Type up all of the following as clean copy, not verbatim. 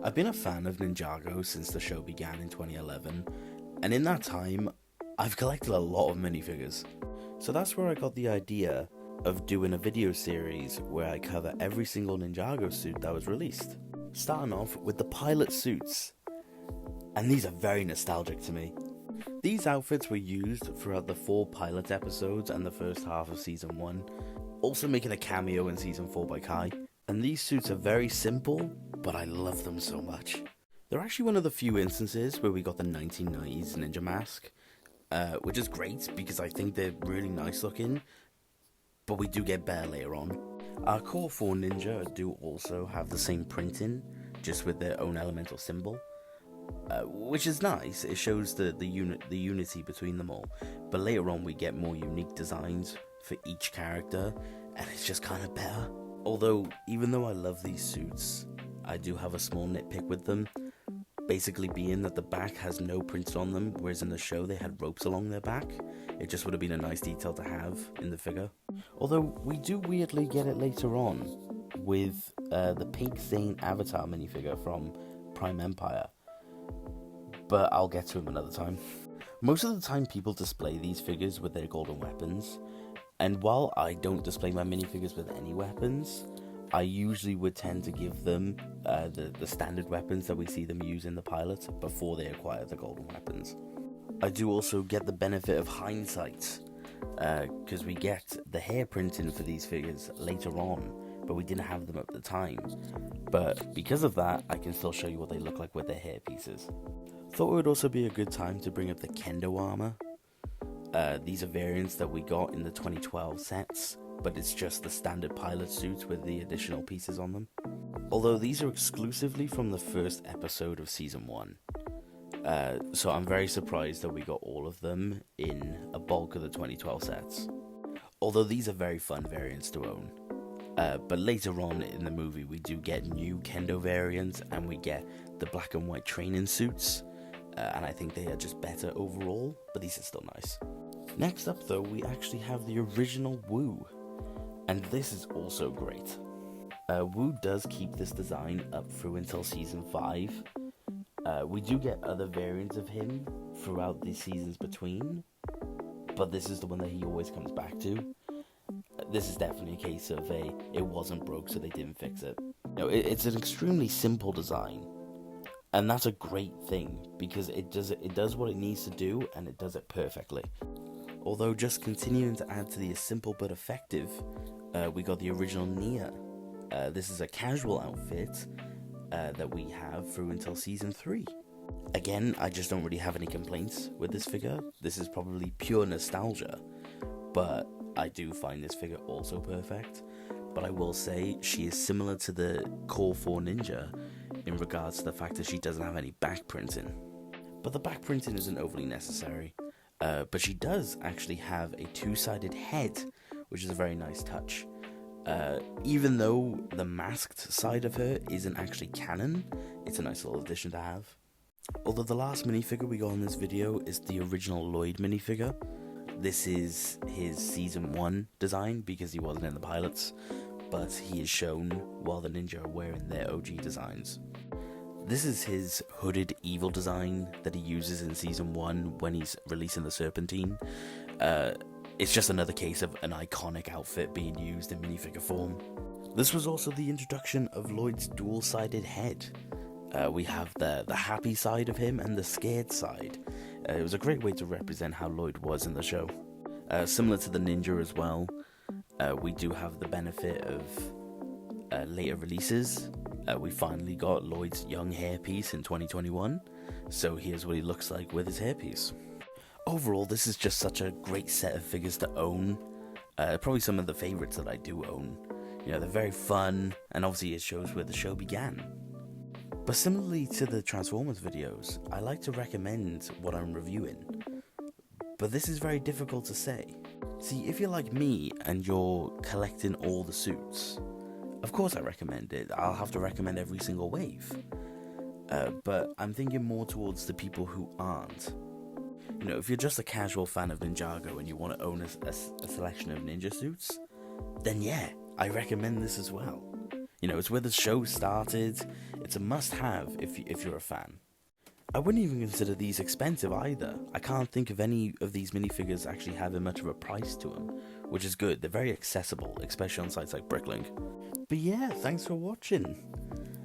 I've been a fan of Ninjago since the show began in 2011, and in that time, I've collected a lot of minifigures. So that's where I got the idea of doing a video series where I cover every single Ninjago suit that was released. Starting off with the pilot suits, and these are very nostalgic to me. These outfits were used throughout the 4 pilot episodes and the first half of Season 1, also making a cameo in Season 4 by Kai. And these suits are very simple, but I love them so much. They're actually one of the few instances where we got the 1990s ninja mask, which is great because I think they're really nice looking, but we do get better later on. Our core 4 ninja do also have the same printing, just with their own elemental symbol, which is nice. It shows the unity between them all, but later on we get more unique designs for each character, and it's just kind of better. Although, even though I love these suits, I do have a small nitpick with them, basically being that the back has no prints on them, whereas in the show they had ropes along their back. It just would have been a nice detail to have in the figure. Although, we do weirdly get it later on with the pink Zane Avatar minifigure from Prime Empire, but I'll get to him another time. Most of the time people display these figures with their golden weapons, and while I don't display my minifigures with any weapons, I usually would tend to give them the standard weapons that we see them use in the pilot before they acquire the golden weapons. I do also get the benefit of hindsight, because we get the hair printing for these figures later on, but we didn't have them at the time. But because of that, I can still show you what they look like with their hair pieces. Thought it would also be a good time to bring up the kendo armor. These are variants that we got in the 2012 sets, but it's just the standard pilot suits with the additional pieces on them. Although these are exclusively from the first episode of Season 1. So I'm very surprised that we got all of them in a bulk of the 2012 sets. Although these are very fun variants to own. But later on in the movie we do get new kendo variants, and we get the black and white training suits. And I think they are just better overall, but these are still nice. Next up though, we actually have the original Wu, and this is also great. Wu does keep this design up through until Season 5. We do get other variants of him throughout the seasons between, but this is the one that he always comes back to. This is definitely a case of it wasn't broke so they didn't fix it. It's an extremely simple design, and that's a great thing because it does what it needs to do, and it does it perfectly. Although just continuing to add to the simple but effective, we got the original Nia. This is a casual outfit that we have through until Season 3. Again, I just don't really have any complaints with this figure. This is probably pure nostalgia, but I do find this figure also perfect. But I will say she is similar to the Core 4 Ninja in regards to the fact that she doesn't have any back printing. But the back printing isn't overly necessary. But she does actually have a 2-sided head, which is a very nice touch. Even though the masked side of her isn't actually canon, it's a nice little addition to have. Although the last minifigure we got in this video is the original Lloyd minifigure. This is his Season 1 design because he wasn't in the pilots, but he is shown while the ninja are wearing their OG designs. This is his hooded evil design that he uses in Season 1 when he's releasing the Serpentine. It's just another case of an iconic outfit being used in minifigure form. This was also the introduction of Lloyd's dual-sided head. We have the happy side of him and the scared side. It was a great way to represent how Lloyd was in the show. Similar to the ninja as well, we do have the benefit of later releases. We finally got Lloyd's young hairpiece in 2021, so here's what he looks like with his hairpiece. Overall, this is just such a great set of figures to own. Probably some of the favourites that I do own. They're very fun, and obviously it shows where the show began. But similarly to the Transformers videos, I like to recommend what I'm reviewing. But this is very difficult to say. See, if you're like me and you're collecting all the suits, of course I recommend it. I'll have to recommend every single wave. But I'm thinking more towards the people who aren't. If you're just a casual fan of Ninjago and you want to own a selection of ninja suits, then yeah, I recommend this as well. You know, it's where the show started. It's a must-have if you're a fan. I wouldn't even consider these expensive either. I can't think of any of these minifigures actually having much of a price to them, which is good. They're very accessible, especially on sites like Bricklink. But yeah, thanks for watching.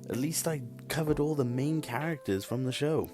At least I covered all the main characters from the show.